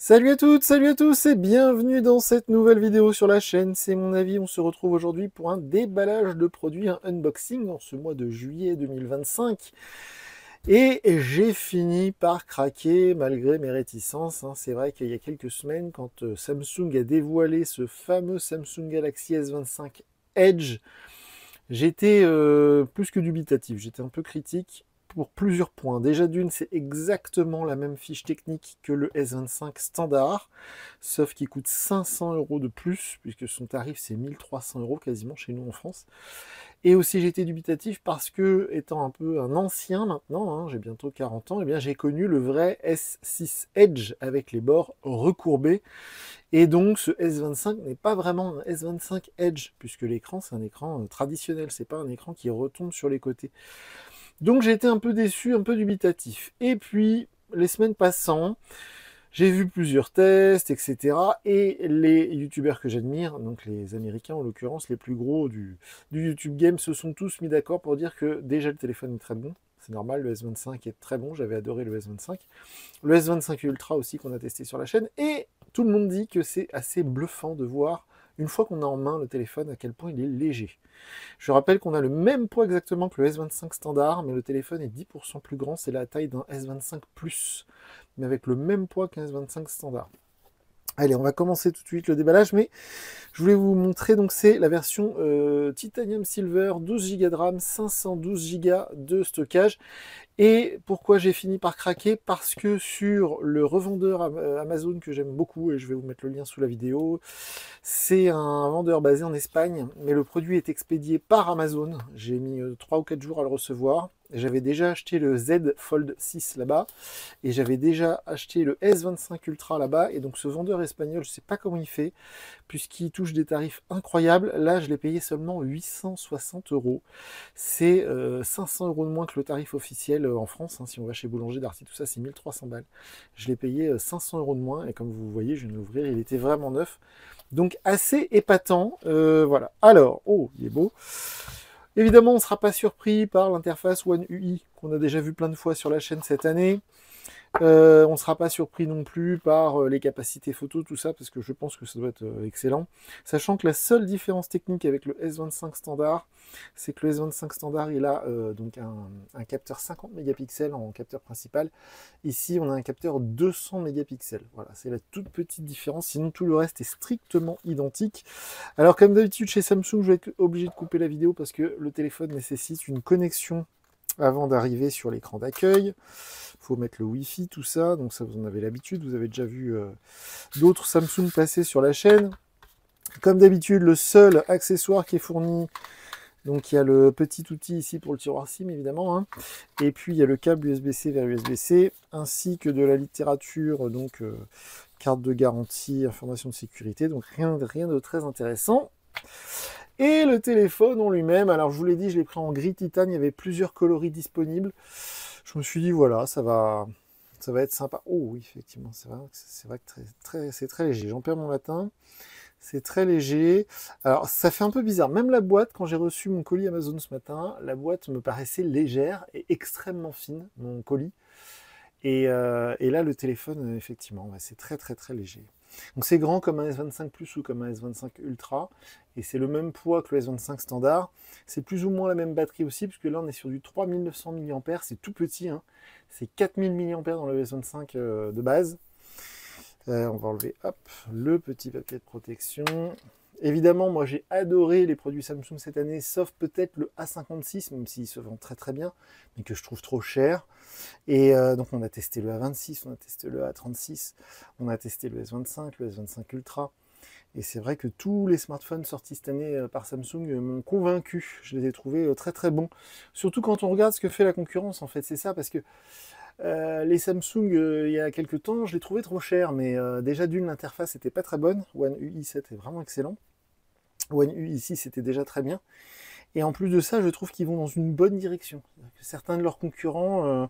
Salut à toutes, salut à tous et bienvenue dans cette nouvelle vidéo sur la chaîne. C'est mon avis, on se retrouve aujourd'hui pour un déballage de produits, un unboxing en ce mois de juillet 2025. Et j'ai fini par craquer malgré mes réticences, hein. C'est vrai qu'il y a quelques semaines, quand Samsung a dévoilé ce fameux Samsung Galaxy S25 Edge, j'étais plus que dubitatif, j'étais un peu critique pour plusieurs points. Déjà d'une, c'est exactement la même fiche technique que le S25 standard, sauf qu'il coûte 500 € de plus, puisque son tarif c'est 1300 € quasiment chez nous en France. Et aussi j'étais dubitatif parce que, étant un peu un ancien maintenant, hein, j'ai bientôt 40 ans, et bien j'ai connu le vrai S6 Edge avec les bords recourbés. Et donc ce S25 n'est pas vraiment un S25 Edge, puisque l'écran c'est un écran traditionnel, c'est pas un écran qui retombe sur les côtés. Donc j'ai été un peu déçu, un peu dubitatif. Et puis, les semaines passant, j'ai vu plusieurs tests, etc. Et les youtubeurs que j'admire, donc les américains en l'occurrence, les plus gros du YouTube Game, se sont tous mis d'accord pour dire que déjà le téléphone est très bon. C'est normal, le S25 est très bon, j'avais adoré le S25. Le S25 Ultra aussi qu'on a testé sur la chaîne. Et tout le monde dit que c'est assez bluffant de voir, une fois qu'on a en main le téléphone, à quel point il est léger. Je rappelle qu'on a le même poids exactement que le S25 standard, mais le téléphone est 10% plus grand, c'est la taille d'un S25 Plus, mais avec le même poids qu'un S25 standard. Allez, on va commencer tout de suite le déballage, mais je voulais vous montrer, donc c'est la version Titanium Silver, 12 Go de RAM, 512 Go de stockage. Et pourquoi j'ai fini par craquer? Parce que sur le revendeur Amazon que j'aime beaucoup, et je vais vous mettre le lien sous la vidéo, c'est un vendeur basé en Espagne, mais le produit est expédié par Amazon. J'ai mis 3 ou 4 jours à le recevoir. J'avais déjà acheté le Z Fold 6 là-bas, et j'avais déjà acheté le S25 Ultra là-bas, et donc ce vendeur espagnol, je ne sais pas comment il fait, puisqu'il touche des tarifs incroyables. Là, je l'ai payé seulement 860 €. C'est 500 € de moins que le tarif officiel en France, hein. Si on va chez Boulanger, Darty, tout ça, c'est 1300 balles. Je l'ai payé 500 € de moins, et comme vous voyez, je viens de l'ouvrir, il était vraiment neuf. Donc assez épatant, voilà. Alors, oh, il est beau. Évidemment, on ne sera pas surpris par l'interface One UI qu'on a déjà vu plein de fois sur la chaîne cette année. On ne sera pas surpris non plus par les capacités photo, tout ça, parce que je pense que ça doit être excellent. Sachant que la seule différence technique avec le S25 standard, c'est que le S25 standard, il a donc un capteur 50 mégapixels en capteur principal. Ici, on a un capteur 200 mégapixels. Voilà, c'est la toute petite différence. Sinon, tout le reste est strictement identique. Alors, comme d'habitude, chez Samsung, je vais être obligé de couper la vidéo parce que le téléphone nécessite une connexion avant d'arriver sur l'écran d'accueil. Il faut mettre le Wi-Fi, tout ça. Donc ça, vous en avez l'habitude. Vous avez déjà vu d'autres Samsung passer sur la chaîne. Comme d'habitude, le seul accessoire qui est fourni, donc il y a le petit outil ici pour le tiroir SIM, évidemment, hein. Et puis il y a le câble USB-C vers USB-C, ainsi que de la littérature, donc carte de garantie, information de sécurité. Donc rien de très intéressant. Et le téléphone en lui-même, alors je vous l'ai dit, je l'ai pris en gris titane, il y avait plusieurs coloris disponibles. Je me suis dit, voilà, ça va être sympa. Oh oui, effectivement, c'est vrai que c'est très léger. J'en perds mon latin. C'est très léger. Alors, ça fait un peu bizarre. Même la boîte, quand j'ai reçu mon colis Amazon ce matin, la boîte me paraissait légère et extrêmement fine, mon colis. Et là, le téléphone, effectivement, ouais, c'est très léger. Donc c'est grand comme un S25 Plus ou comme un S25 Ultra, et c'est le même poids que le S25 standard. C'est plus ou moins la même batterie aussi, puisque là on est sur du 3900 mAh, c'est tout petit, hein. C'est 4000 mAh dans le S25 de base. On va enlever hop, le petit papier de protection. Évidemment, moi j'ai adoré les produits Samsung cette année, sauf peut-être le A56, même s'il se vend très bien, mais que je trouve trop cher. Et donc on a testé le A26, on a testé le A36, on a testé le S25, le S25 Ultra. Et c'est vrai que tous les smartphones sortis cette année par Samsung m'ont convaincu. Je les ai trouvés très bons. Surtout quand on regarde ce que fait la concurrence, en fait. C'est ça, parce que les Samsung, il y a quelques temps, je les trouvais trop chers. Mais déjà d'une, l'interface n'était pas très bonne. One UI 7 est vraiment excellent. One UI 6 était déjà très bien. Et en plus de ça, je trouve qu'ils vont dans une bonne direction. Certains de leurs concurrents,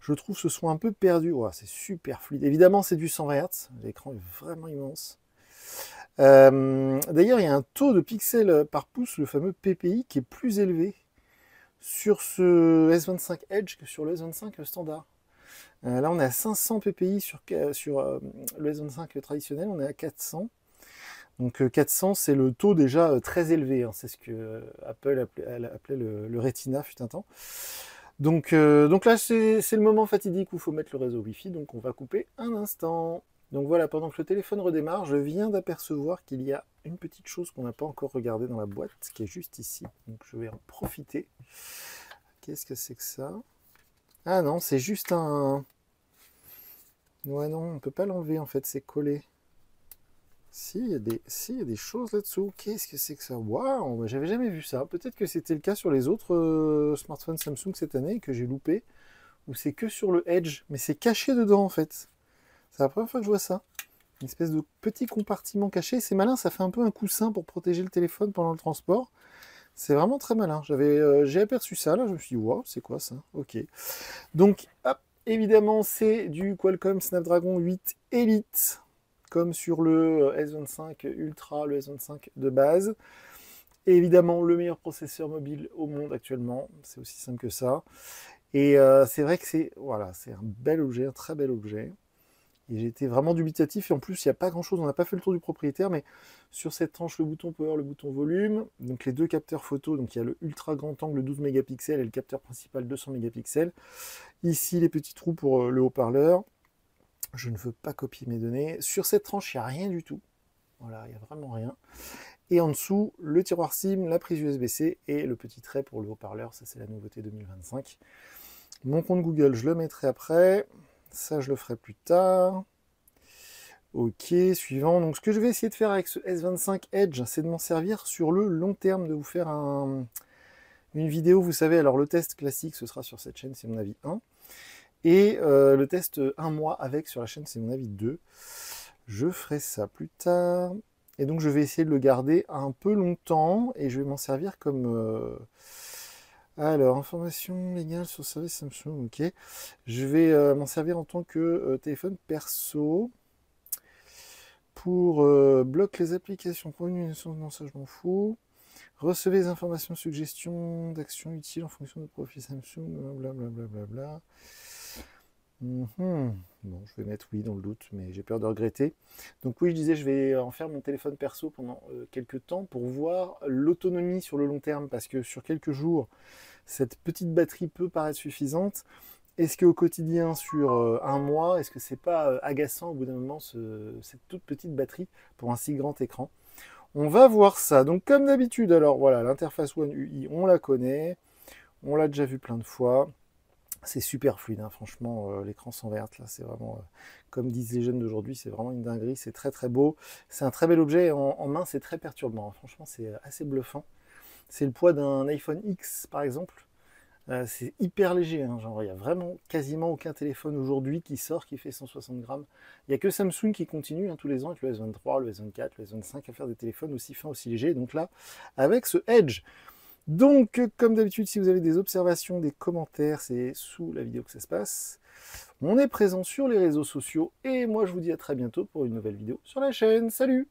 je trouve, se sont un peu perdus. Ouais, c'est super fluide. Évidemment, c'est du 120 Hz. L'écran est vraiment immense. D'ailleurs, il y a un taux de pixels par pouce, le fameux PPI, qui est plus élevé sur ce S25 Edge que sur le S25 standard. Là, on est à 500 ppi sur le S25 traditionnel, on est à 400. Donc 400, c'est le taux déjà très élevé, hein. C'est ce que Apple appelait le Retina fut un temps. Donc là, c'est le moment fatidique où il faut mettre le réseau Wi-Fi, donc on va couper un instant. Donc voilà, pendant que le téléphone redémarre, je viens d'apercevoir qu'il y a une petite chose qu'on n'a pas encore regardée dans la boîte, qui est juste ici. Donc je vais en profiter. Qu'est-ce que c'est que ça? Ah non, c'est juste un... Ouais non, on peut pas l'enlever en fait, c'est collé. Si, il y a des choses là-dessous. Qu'est-ce que c'est que ça? Waouh, j'avais jamais vu ça. Peut-être que c'était le cas sur les autres smartphones Samsung cette année et que j'ai loupé. Ou c'est que sur le Edge, mais c'est caché dedans en fait. C'est la première fois que je vois ça. Une espèce de petit compartiment caché. C'est malin, ça fait un peu un coussin pour protéger le téléphone pendant le transport. C'est vraiment très malin. J'ai aperçu ça, là, je me suis dit, waouh, c'est quoi ça? Ok. Donc, hop, évidemment, c'est du Qualcomm Snapdragon 8 Elite, comme sur le S25 Ultra, le S25 de base. Et évidemment, le meilleur processeur mobile au monde actuellement. C'est aussi simple que ça. Et c'est vrai que c'est voilà, c'est un bel objet, un très bel objet. Et j'ai été vraiment dubitatif. Et en plus, il n'y a pas grand-chose. On n'a pas fait le tour du propriétaire, mais sur cette tranche, le bouton power, le bouton volume, donc les deux capteurs photo. Donc il y a le ultra grand angle 12 mégapixels et le capteur principal 200 mégapixels. Ici, les petits trous pour le haut-parleur. Je ne veux pas copier mes données. Sur cette tranche, il n'y a rien du tout. Voilà, il n'y a vraiment rien. Et en dessous, le tiroir SIM, la prise USB-C et le petit trait pour le haut-parleur. Ça, c'est la nouveauté 2025. Mon compte Google, je le mettrai après. Ça, je le ferai plus tard. Ok, suivant. Donc, ce que je vais essayer de faire avec ce S25 Edge, c'est de m'en servir sur le long terme, de vous faire une vidéo. Vous savez, alors le test classique, ce sera sur cette chaîne, c'est mon avis 1. Et le test 1 mois avec sur la chaîne, c'est mon avis 2. Je ferai ça plus tard. Et donc, je vais essayer de le garder un peu longtemps et je vais m'en servir comme... Alors, information légale sur service Samsung, ok. Je vais m'en servir en tant que téléphone perso pour bloquer les applications communication. Non, ça je m'en fous. Recevez les informations, suggestions d'actions utiles en fonction de profil Samsung, blablabla. Bon, je vais mettre oui dans le doute, mais j'ai peur de regretter. Donc oui, je disais, je vais en faire mon téléphone perso pendant quelques temps pour voir l'autonomie sur le long terme, parce que sur quelques jours, cette petite batterie peut paraître suffisante. Est-ce qu'au quotidien, sur un mois, est-ce que c'est pas agaçant au bout d'un moment, cette toute petite batterie pour un si grand écran? On va voir ça. Donc comme d'habitude, alors voilà, l'interface One UI, on la connaît, on l'a déjà vu plein de fois. C'est super fluide, hein, franchement, l'écran sans verte, là, c'est vraiment, comme disent les jeunes d'aujourd'hui, c'est vraiment une dinguerie, c'est très très beau. C'est un très bel objet, en main, c'est très perturbant, hein. Franchement, c'est assez bluffant. C'est le poids d'un iPhone X, par exemple. C'est hyper léger, hein, genre, il n'y a vraiment quasiment aucun téléphone aujourd'hui qui sort qui fait 160 grammes. Il n'y a que Samsung qui continue, hein, tous les ans avec le S23, le S24, le S25 à faire des téléphones aussi fins, aussi légers. Donc là, avec ce Edge. Donc, comme d'habitude, si vous avez des observations, des commentaires, c'est sous la vidéo que ça se passe. On est présent sur les réseaux sociaux et moi je vous dis à très bientôt pour une nouvelle vidéo sur la chaîne. Salut!